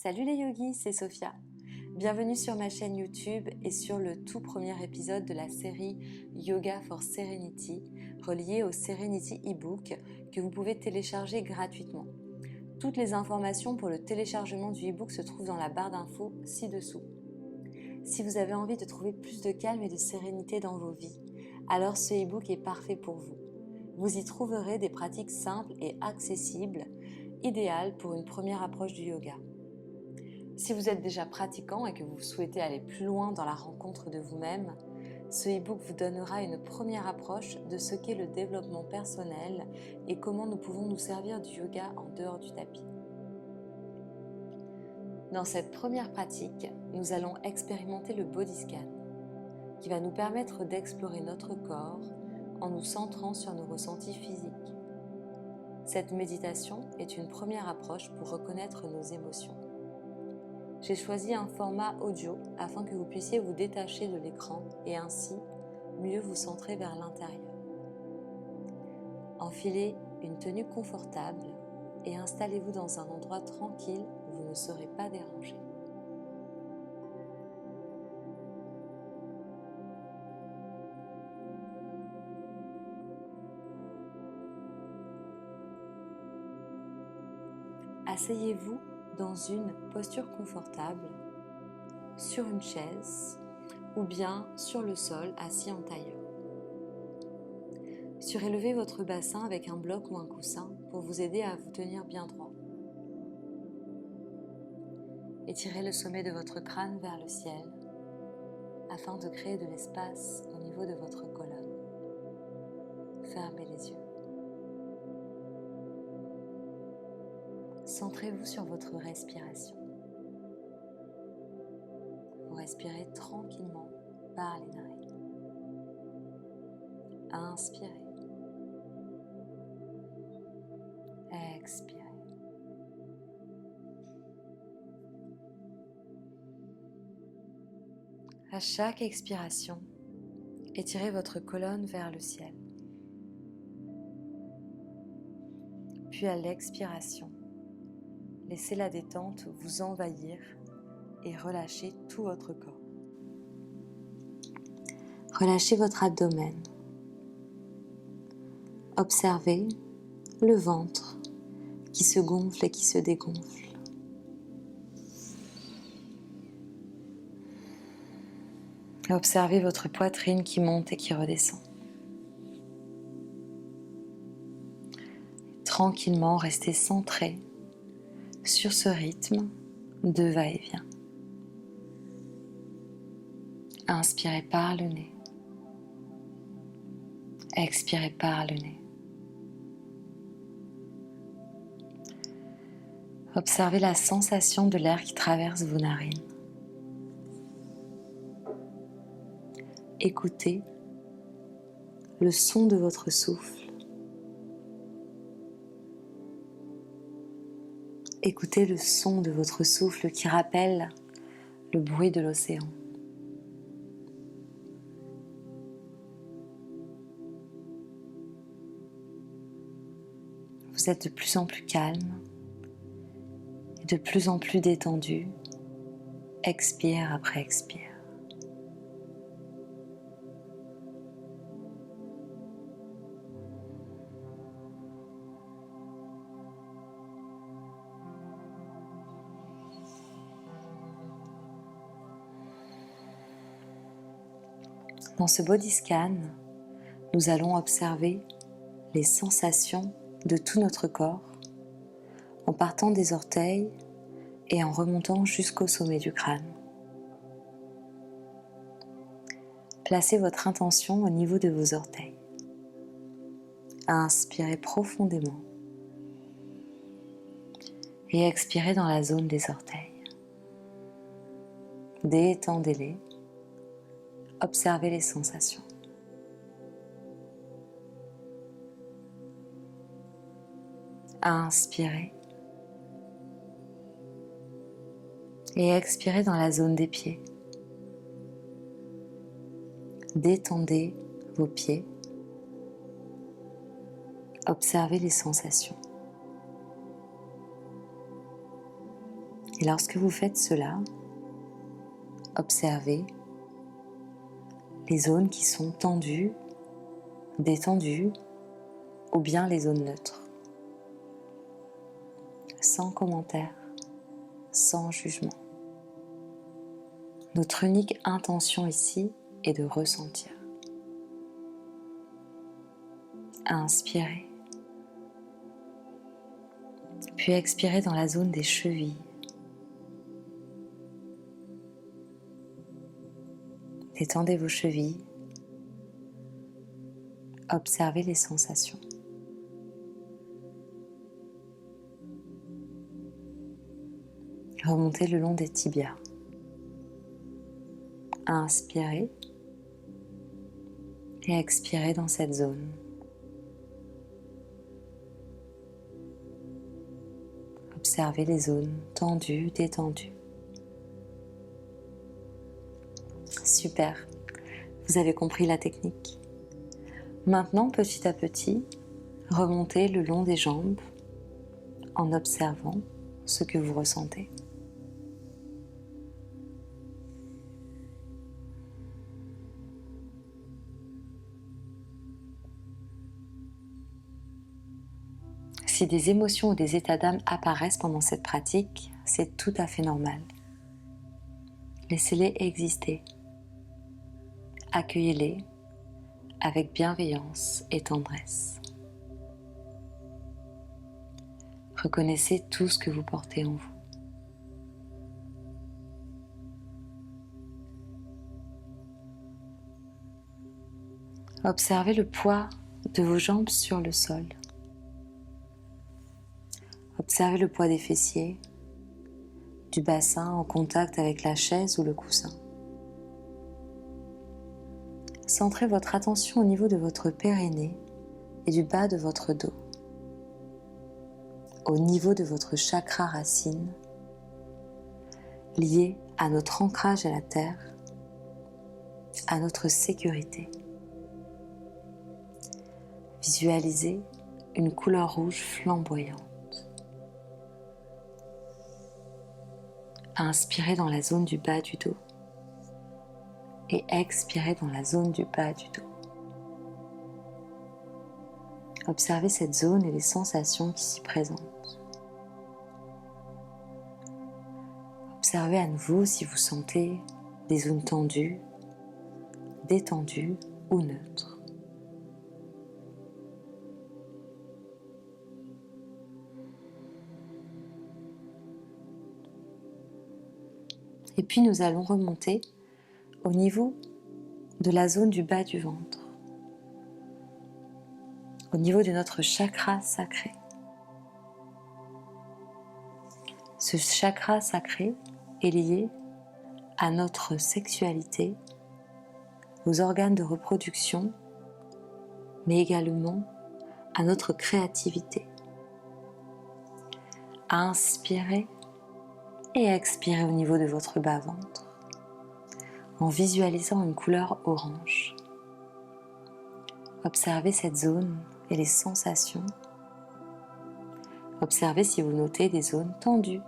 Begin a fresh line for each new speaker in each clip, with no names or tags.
Salut les yogis, c'est Sophia. Bienvenue sur ma chaîne YouTube et sur le tout premier épisode de la série Yoga for Serenity, relié au Serenity e-book que vous pouvez télécharger gratuitement. Toutes les informations pour le téléchargement du e-book se trouvent dans la barre d'infos ci-dessous. Si vous avez envie de trouver plus de calme et de sérénité dans vos vies, alors ce e-book est parfait pour vous. Vous y trouverez des pratiques simples et accessibles, idéales pour une première approche du yoga. Si vous êtes déjà pratiquant et que vous souhaitez aller plus loin dans la rencontre de vous-même, ce e-book vous donnera une première approche de ce qu'est le développement personnel et comment nous pouvons nous servir du yoga en dehors du tapis. Dans cette première pratique, nous allons expérimenter le body scan, qui va nous permettre d'explorer notre corps en nous centrant sur nos ressentis physiques. Cette méditation est une première approche pour reconnaître nos émotions. J'ai choisi un format audio afin que vous puissiez vous détacher de l'écran et ainsi mieux vous centrer vers l'intérieur. Enfilez une tenue confortable et installez-vous dans un endroit tranquille où vous ne serez pas dérangé. Asseyez-vous dans une posture confortable, sur une chaise ou bien sur le sol assis en tailleur. Surélevez votre bassin avec un bloc ou un coussin pour vous aider à vous tenir bien droit. Étirez le sommet de votre crâne vers le ciel afin de créer de l'espace au niveau de votre colonne. Fermez les yeux. Centrez-vous sur votre respiration. Vous respirez tranquillement par les narines. Inspirez. Expirez. À chaque expiration, étirez votre colonne vers le ciel. Puis à l'expiration, laissez la détente vous envahir et relâchez tout votre corps. Relâchez votre abdomen. Observez le ventre qui se gonfle et qui se dégonfle. Observez votre poitrine qui monte et qui redescend. Tranquillement, restez centré sur ce rythme de va-et-vient. Inspirez par le nez. Expirez par le nez. Observez la sensation de l'air qui traverse vos narines. Écoutez le son de votre souffle. Écoutez le son de votre souffle qui rappelle le bruit de l'océan. Vous êtes de plus en plus calme et de plus en plus détendu, expire après expire. Dans ce body scan, nous allons observer les sensations de tout notre corps en partant des orteils et en remontant jusqu'au sommet du crâne. Placez votre intention au niveau de vos orteils. Inspirez profondément et expirez dans la zone des orteils. Détendez-les. Observez les sensations. Inspirez et expirez dans la zone des pieds. Détendez vos pieds. Observez les sensations. Et lorsque vous faites cela, observez les zones qui sont tendues, détendues, ou bien les zones neutres. Sans commentaire, sans jugement. Notre unique intention ici est de ressentir. Inspirez, puis expirez dans la zone des chevilles. Détendez vos chevilles, observez les sensations. Remontez le long des tibias. Inspirez et expirez dans cette zone. Observez les zones tendues, détendues. Super, vous avez compris la technique. Maintenant, petit à petit, remontez le long des jambes en observant ce que vous ressentez. Si des émotions ou des états d'âme apparaissent pendant cette pratique, c'est tout à fait normal. Laissez-les exister. Accueillez-les avec bienveillance et tendresse. Reconnaissez tout ce que vous portez en vous. Observez le poids de vos jambes sur le sol. Observez le poids des fessiers, du bassin en contact avec la chaise ou le coussin. Centrez votre attention au niveau de votre périnée et du bas de votre dos, au niveau de votre chakra racine, lié à notre ancrage à la terre, à notre sécurité. Visualisez une couleur rouge flamboyante. Inspirez dans la zone du bas du dos et expirez dans la zone du bas du dos. Observez cette zone et les sensations qui s'y présentent. Observez à nouveau si vous sentez des zones tendues, détendues ou neutres. Et puis nous allons remonter au niveau de la zone du bas du ventre, au niveau de notre chakra sacré. Ce chakra sacré est lié à notre sexualité, aux organes de reproduction, mais également à notre créativité. Inspirez et expirez au niveau de votre bas-ventre en visualisant une couleur orange. Observez cette zone et les sensations. Observez si vous notez des zones tendues,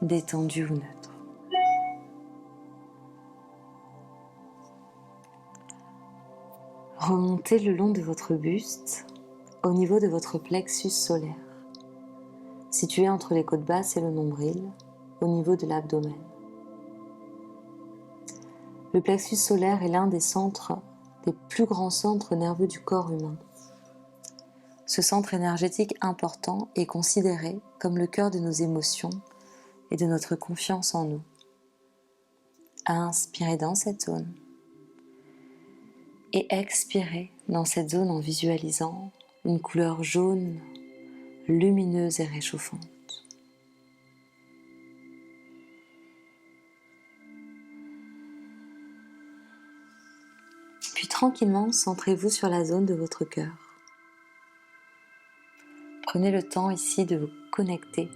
détendues ou neutres. Remontez le long de votre buste au niveau de votre plexus solaire, situé entre les côtes basses et le nombril, au niveau de l'abdomen. Le plexus solaire est l'un des plus grands centres nerveux du corps humain. Ce centre énergétique important est considéré comme le cœur de nos émotions et de notre confiance en nous. Inspirez dans cette zone et expirez dans cette zone en visualisant une couleur jaune, lumineuse et réchauffante. Puis tranquillement, centrez-vous sur la zone de votre cœur. Prenez le temps ici de vous connecter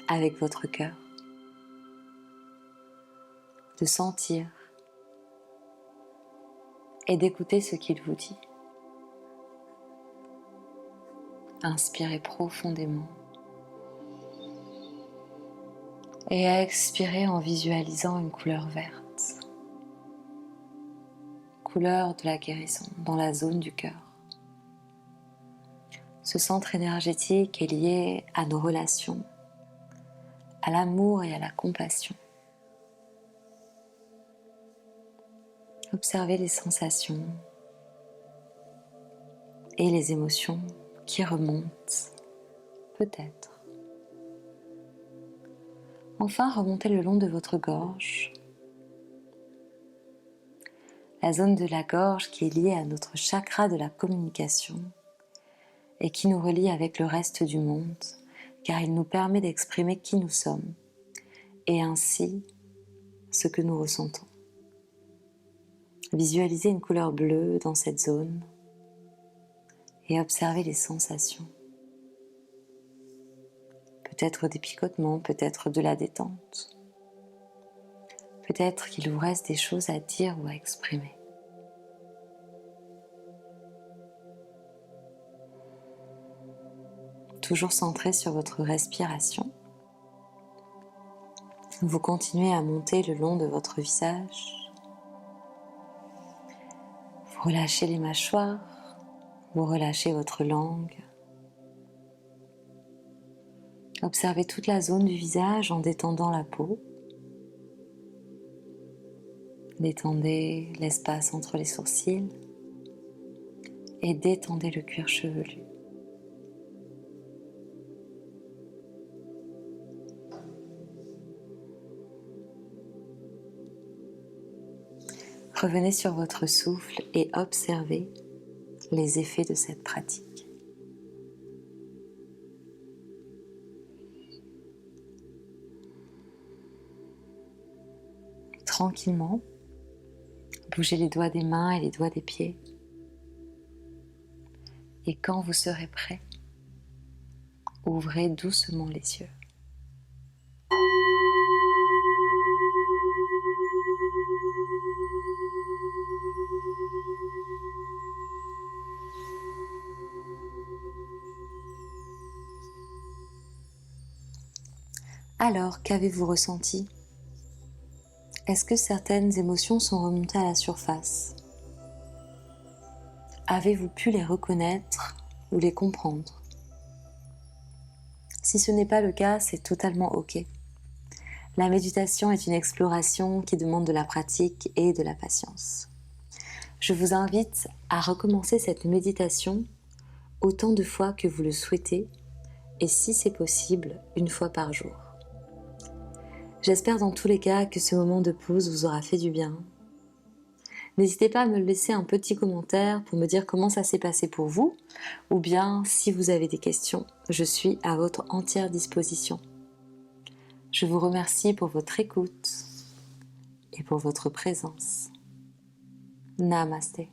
avec votre cœur, de sentir et d'écouter ce qu'il vous dit. Inspirez profondément. Et expirez en visualisant une couleur verte. Couleur de la guérison dans la zone du cœur. Ce centre énergétique est lié à nos relations, à l'amour et à la compassion. Observez les sensations et les émotions qui remontent, peut-être. Enfin, remontez le long de votre gorge. La zone de la gorge qui est liée à notre chakra de la communication et qui nous relie avec le reste du monde, car il nous permet d'exprimer qui nous sommes et ainsi ce que nous ressentons. Visualisez une couleur bleue dans cette zone et observez les sensations. Peut-être des picotements, peut-être de la détente. Peut-être qu'il vous reste des choses à dire ou à exprimer. Toujours centré sur votre respiration, vous continuez à monter le long de votre visage. Vous relâchez les mâchoires, vous relâchez votre langue. Observez toute la zone du visage en détendant la peau. Détendez l'espace entre les sourcils et détendez le cuir chevelu. Revenez sur votre souffle et observez les effets de cette pratique. Tranquillement, bougez les doigts des mains et les doigts des pieds. Et quand vous serez prêt, ouvrez doucement les yeux. Alors, qu'avez-vous ressenti ? Est-ce que certaines émotions sont remontées à la surface ? Avez-vous pu les reconnaître ou les comprendre ? Si ce n'est pas le cas, c'est totalement OK. La méditation est une exploration qui demande de la pratique et de la patience. Je vous invite à recommencer cette méditation autant de fois que vous le souhaitez et si c'est possible, une fois par jour. J'espère dans tous les cas que ce moment de pause vous aura fait du bien. N'hésitez pas à me laisser un petit commentaire pour me dire comment ça s'est passé pour vous, ou bien si vous avez des questions, je suis à votre entière disposition. Je vous remercie pour votre écoute et pour votre présence. Namasté.